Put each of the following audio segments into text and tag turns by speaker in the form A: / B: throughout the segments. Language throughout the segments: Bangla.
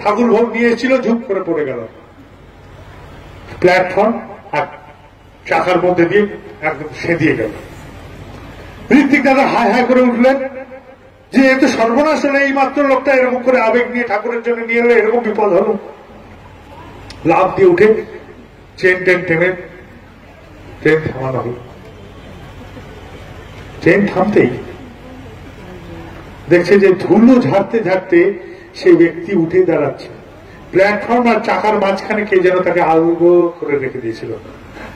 A: ঠাকুর ভোগ নিয়ে এসেছিল, ঝুপ করে পড়ে গেল প্ল্যাটফর্ম আর চাকার মধ্যে দিয়ে একদম সেদিয়ে গেল। ঋত্বিক দাদা হায় হায় করে উঠলেন যে এ তো সর্বনাশ হলে, এই মাত্র লোকটা এরকম করে আবেগ নিয়ে ঠাকুরের জন্য নিয়ে এলো, এরকম বিপদ হলো। লাফ দিয়ে উঠে চেন টেন টেনে ট্রেন থামানো হল। ট্রেন থামতেই দেখছে যে ধুলো ঝাড়তে ঝাড়তে সেই ব্যক্তি উঠে দাঁড়াচ্ছে। প্ল্যাটফর্ম আর চাকার মাঝখানে কে যেন তাকে আলগো করে রেখে দিয়েছিল।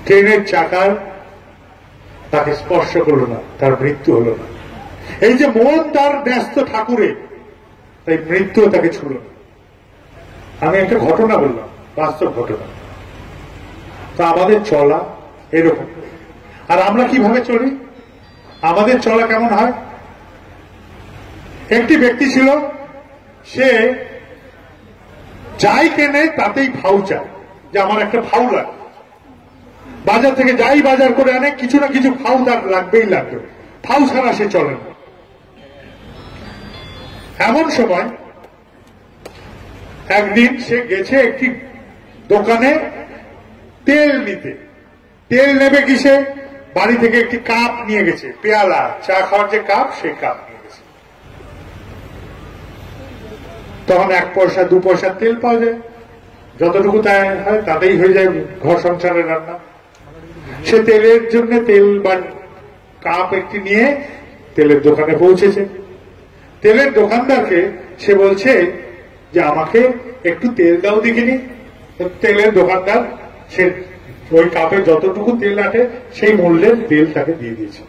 A: ট্রেনের চাকার তাকে স্পর্শ করলো না, তার মৃত্যু হলো না। এই যে মন তার ব্যস্ত ঠাকুরে, তাই মৃত্যু তাকে ছুঁল না। আমি একটা ঘটনা বললাম, বাস্তব ঘটনা। তা আমাদের চলা এরকম। আর আমরা কিভাবে চলি, আমাদের চলা কেমন হয়? একটি ব্যক্তি ছিল, সে যাই কেনে তাতেই ফাউ চায়, যে আমার একটা ফাউ লাগে। বাজার থেকে যাই বাজার করে আনে, কিছু না কিছু ফাউ তার লাগবেই লাগবে, ফাউ ছাড়া সে চলে না। এমন সময় একদিন সে গেছে একটি দোকানে তেল নিতে। তেল নেবে কিসে? বাড়ি থেকে একটি কাপ নিয়ে গেছে, পেয়ালা, চা খাওয়ার যে কাপ, সেই কাপ নিয়ে গেছে। তখন 1 পয়সা 2 পয়সা তেল পাওয়া যায়, যতটুকু তাই হয় তাতেই হয়ে যায় ঘর সংসারের রান্না। সে তেলের জন্য তেল বা কাপ একটি নিয়ে তেলের দোকানে পৌঁছেছে। তেলের দোকানদারকে সে বলছে যে আমাকে একটু তেল দাও দেখিনি। তেলের দোকানদার সে ওই কাপে যতটুকু তেল আটে সেই মূল্যের তেল তাকে দিয়ে দিয়েছে।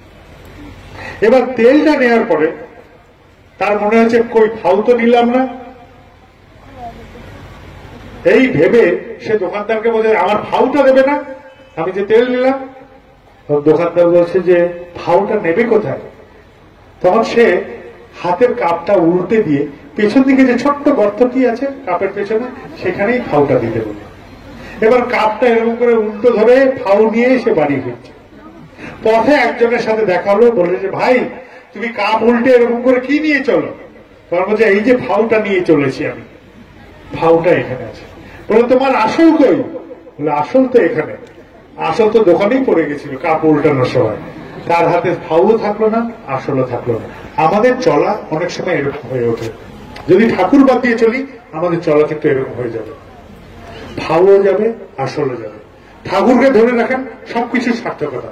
A: এবার তেলটা নেওয়ার পরে তার মনে হচ্ছে কই ফাউ তো নিলাম না। এই ভেবে সে দোকানদারকে বলে আমার ফাউটা দেবে না, আমি যে তেল নিলাম। দোকানদার বলছে যে ফাউটা নেবে কোথায়? তখন সে হাতের কাপটা উল্টে দিয়ে পেছন দিকে যে ছোট্ট গর্তটি আছে কাপের পেছনে, সেখানেই ফাউটা দিতে বলে। এবার কাপটা এরকম করে উল্টো ধরে ফাউ নিয়ে সে বাড়ি ফিরছে। পথে একজনের সাথে দেখা হলো, বলে যে ভাই তুমি কাপ উল্টে এরকম করে কি নিয়ে চলো? তখন বলছে এই যে ফাউটা নিয়ে চলেছি আমি, ফাউটা এখানে আছে। বলে তোমার আসল কই? বলে আসল তো এখানে। আসল তো দোকানেই পড়ে গেছিল কাপ উল্টানোর সময়। তার হাতে ফাউ থাকলো না, আসলও থাকলো না। আমাদের চলা অনেক সময় এরকম হয়ে ওঠে। যদি ঠাকুর বাদ দিয়ে চলি, আমাদের চলা কিন্তু এরকম হয়ে যাবে, ফাউও যাবে, আসলও যাবে। ঠাকুরকে ধরে রাখেন, সবকিছু সার্থকতা,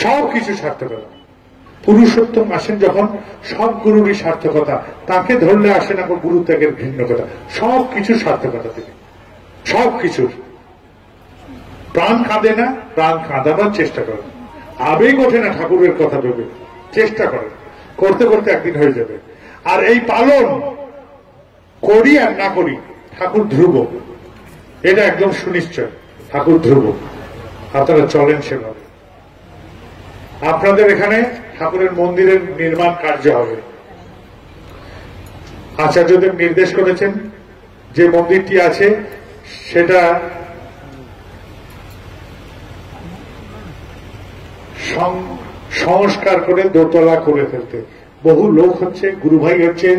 A: সবকিছু সার্থকতা। পুরুষোত্তম আসেন যখন, সব গুরুরই সার্থকতা। তাকে ধরলে আসে না গুরু ত্যাগের ভিন্ন কথা। সবকিছু সার্থকতা থেকে, সবকিছুর। প্রাণ কাঁদে না, প্রাণ কাঁদাবার চেষ্টা করেন। আবেগ ওঠে না ঠাকুরের কথা ভেবে, চেষ্টা করেন। করতে করতে একদিন হয়ে যাবে। আর এই পালন করি আর না করি, ঠাকুর ধ্রুব, এটা একদম সুনিশ্চয়। ঠাকুর ধ্রুব, আপনারা চলেন সেভাবে। আপনাদের এখানে ঠাকুরের মন্দিরের নির্মাণ কার্য হবে। আচার্যদেব নির্দেশ করেছেন যে মন্দিরটি আছে সেটা সংস্কার করে দোতলা করে ফেলতে। বহু লোক হচ্ছে, গুরুভাই হচ্ছে,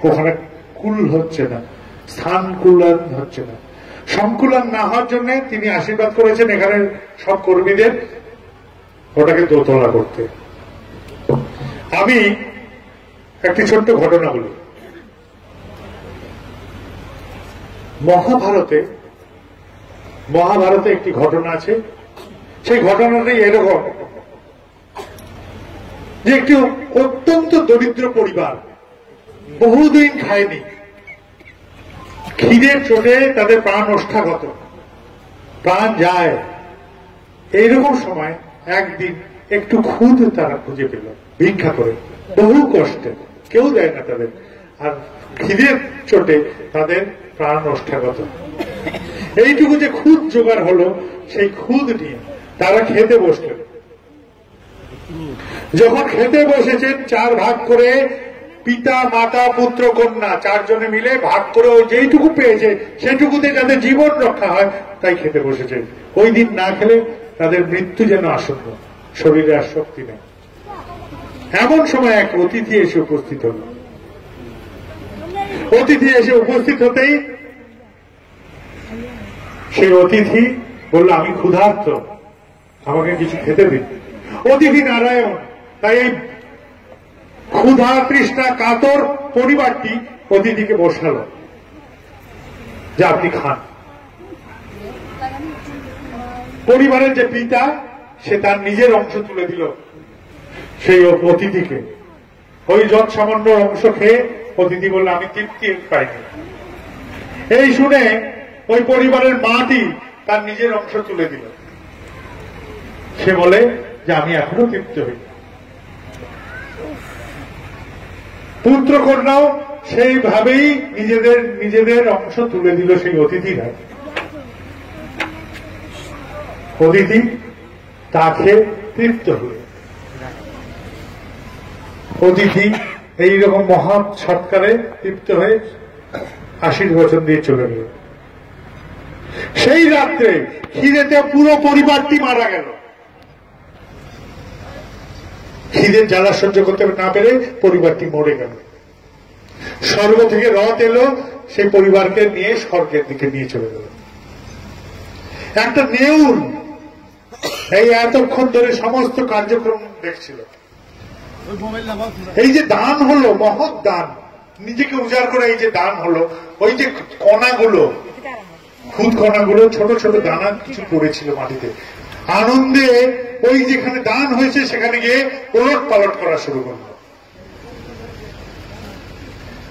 A: ওখানে কুল হচ্ছে না, স্থান কুলান হচ্ছে না। সংকুলন না হওয়ার জন্য তিনি আশীর্বাদ করেছেন এখানে সব কর্মীদের ওটাকে দোতলা করতে। আমি একটি ছোট্ট ঘটনা বলি। মহাভারতে একটি ঘটনা আছে। সেই ঘটনাটাই এরকম যে একটি অত্যন্ত দরিদ্র পরিবার, বহুদিন খায়নি, খিদের চোটে তাদের প্রাণ ওষ্ঠাগত, প্রাণ যায়। এইরকম সময় একদিন একটু খুদ তারা খুঁজে পেল, ভিক্ষা করে, বহু কষ্টে, কেউ দেয় না তাদের। আর খিদের চোটে তাদের প্রাণ ওষ্ঠাগত। এইটুকু যে খুদ জোগাড় হলো, সেই খুদ নিয়ে তারা খেতে বসলেন। যখন খেতে বসেছেন, 4 ভাগ করে, পিতা মাতা পুত্র কন্যা 4 জনে মিলে ভাগ করে ওই যেইটুকু পেয়েছে সেটুকুতে যাতে জীবন রক্ষা হয় তাই খেতে বসেছে। ওই দিন না খেলে তাদের মৃত্যু যেন আসন্ন, শরীরে আর শক্তি নেই। এমন সময় এক অতিথি এসে উপস্থিত হল। অতিথি এসে উপস্থিত হতেই সেই অতিথি বলল, আমি ক্ষুধার্ত, আমাকে কিছু খেতে দিন। অতিথি নারায়ণ। তাই এই ক্ষুধা তৃষ্ণা কাতর পরিবারটি অতিথিকে বসালো যে আপনি খান। পরিবারের যে পিতা, সে তার নিজের অংশ তুলে দিল সেই অতিথিকে। ওই যত সামান্য অংশ খেয়ে অতিথি বলল, আমি তৃপ্তি পাইনি। এই শুনে ওই পরিবারের মাটি তার নিজের অংশ তুলে দিল। সে বলে যে আমি এখনো তৃপ্ত হই। পুত্র কন্যাও সেইভাবেই নিজেদের অংশ তুলে দিল সেই অতিথিরা। অতিথি তা খেয়ে তৃপ্ত হল। অতিথি এইরকম মহৎ সৎকারে তৃপ্ত হয়ে আশীর্বচন দিয়ে চলে গেল। সেই রাত্রে খিদেতে পুরো পরিবারটি মারা গেল। খিদের জ্বালা সহ্য করতে না পেরে পরিবারটি মরে গেল। স্বর্গ থেকে রথ এলো, সেই পরিবারকে নিয়ে স্বর্গের দিকে নিয়ে চলে গেল। একটা নেউল এই এতক্ষণ ধরে সমস্ত কার্যক্রম দেখছিল। এই যে দান হলো, মহৎ দান, নিজেকে উজাড় করে এই যে দান হলো, ওই যে কণাগুলো, খুদ কণাগুলো, ছোট ছোট দানা কিছু পড়েছিল মাটিতে, আনন্দে ওই যেখানে দান হয়েছে সেখানে গিয়ে ওলট পালট করা শুরু করলো।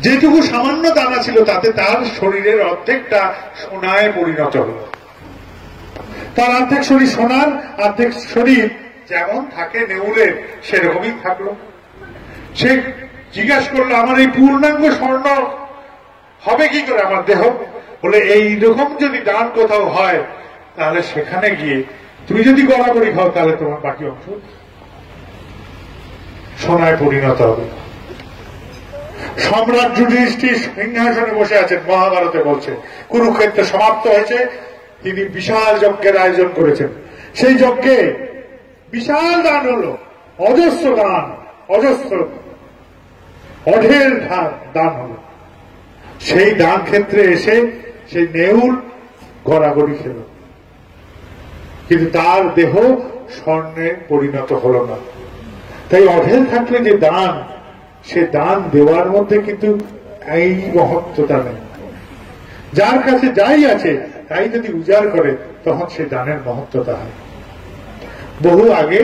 A: যেটুকু সামান্য দানা ছিল তাতে তার শরীরের অর্ধেকটা সোনায় পরিণত হল। তার অর্ধেক শরীর সোনার, অর্ধেক শরীর যেমন থাকে নেউলের সেরকমই থাকলো। সে জিজ্ঞাসা করলো, আমার এই পূর্ণাঙ্গ স্বর্ণ হবে কি করে আমার দেহ? বলে, এইরকম যদি দান কোথাও হয় তাহলে সেখানে গিয়ে তুমি যদি গড়াগড়ি খাও তাহলে তোমার বাকি অংশ সোনায় পরিণত হবে। সম্রাট যুধিষ্ঠির সিংহাসনে বসে আছেন, মহাভারতে বলছে কুরুক্ষেত্র সমাপ্ত হয়েছে, তিনি বিশাল যজ্ঞের আয়োজন করেছেন। সেই যজ্ঞে বিশাল দান হলো, অজস্র দান, অজস্র অঢেল দান হলো। সেই দান ক্ষেত্রে এসে সেই নেউল গড়াগড়ি খেল, কিন্তু তার দেহ স্বর্ণে পরিণত হল না। তাই অঢেল থাকলে যে দান, সে দান দেওয়ার মধ্যে কিন্তু এই মহত্বতা নেই। যার কাছে যাই আছে তাই যদি উজাড় করে তখন সে দানের মহত্বতা হয়। বহু আগে